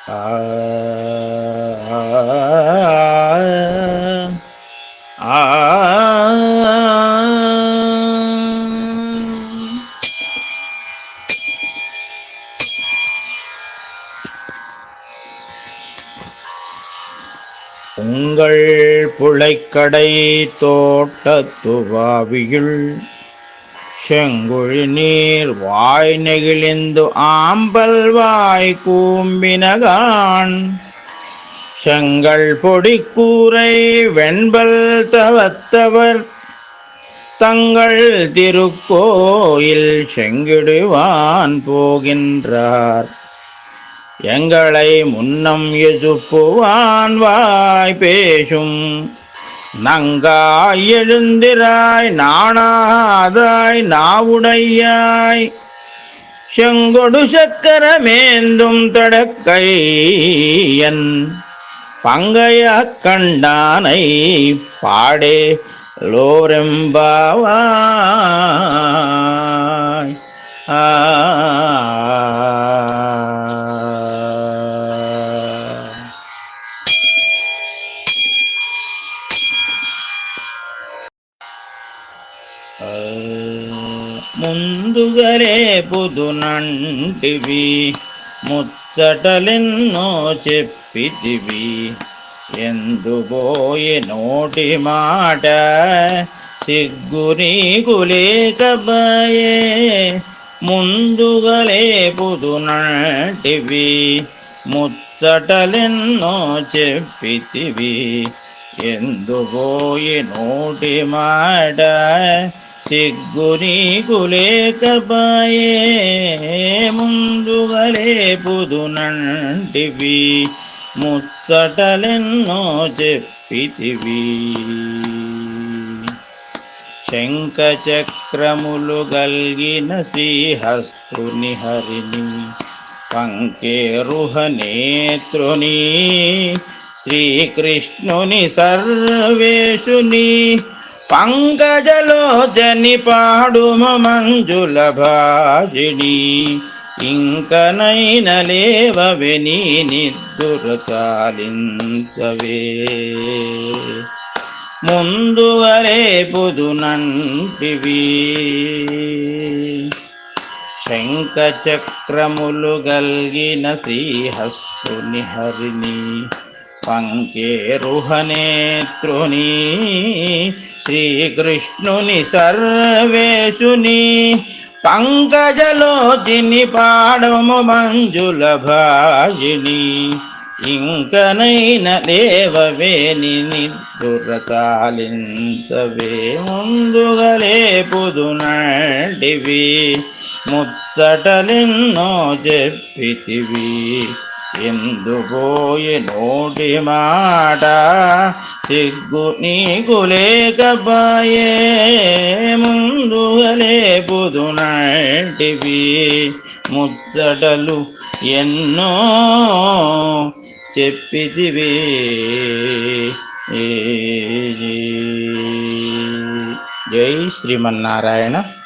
ఆ உங்கள் புழைக்கடை தோட்டத்துவாவியுள் செங்குழி நீர் வாய் நெகிழிந்து ஆம்பல் வாய் கூம்பினகான் செங்கல் பொடி கூரை வெண்பல் தவத்தவர் தங்கள் திருக்கோயில் செங்கிடுவான் போகின்றார். எங்களை முன்னம் எசுப்புவான் வாய் பேசும் நங்காய் எழுந்திராய் நாணாதாய் நாவுடையாய் செங்கொடு சக்கரமேந்தும் தடக்கையன் பங்கைய கண்டானை பாடே லோரெம்பாவாய். ముందుగలే పుదునంటివి ముచ్చటలెన్నో చెప్పితివి ఎందుబోయే నోటి మాట సిగ్గు నీకు లేకబాయే. ముందుగలే పుదునంటివి ముచ్చటలెన్నో చెప్పితివి ఎందుబోయే నోటి మాట సిగ్గు నీకు లేకపాయే. ముందుగలే పుదునంటివి ముచ్చటలెన్నో చెప్పితివి శంఖ చక్రములు గల్గిన శ్రీహస్తుని హరిని పంకేరుహ నేత్రుని శ్రీకృష్ణుని సర్వేశుని పంకజలోచని పాడుమ మంజుల భాషిణి ఇంకనైన లేవవే నీ నిద్దుర చాలించవే. ముందుగలే పుదునంటివి శంఖ చక్రములు గల్గిన శ్రీహస్తుని హరిని పంకేరుహ నేత్రుని శ్రీకృష్ణుని సర్వేశుని పంకజలోచిని పాడము మంజుల భాషిణి ఇంకనైన లేవవే నీ నిద్దుర చాలించవే. ముందుగలే పుదునంటివి ముచ్చటలెన్నో చెప్పితివి ఎందుబోయే నోటి మాట సిగ్గు నీకు లేకపాయే. ముందుగలే పుదునంటివి ముచ్చటలు ఎన్నో చెప్పితివి. జై శ్రీమన్నారాయణ.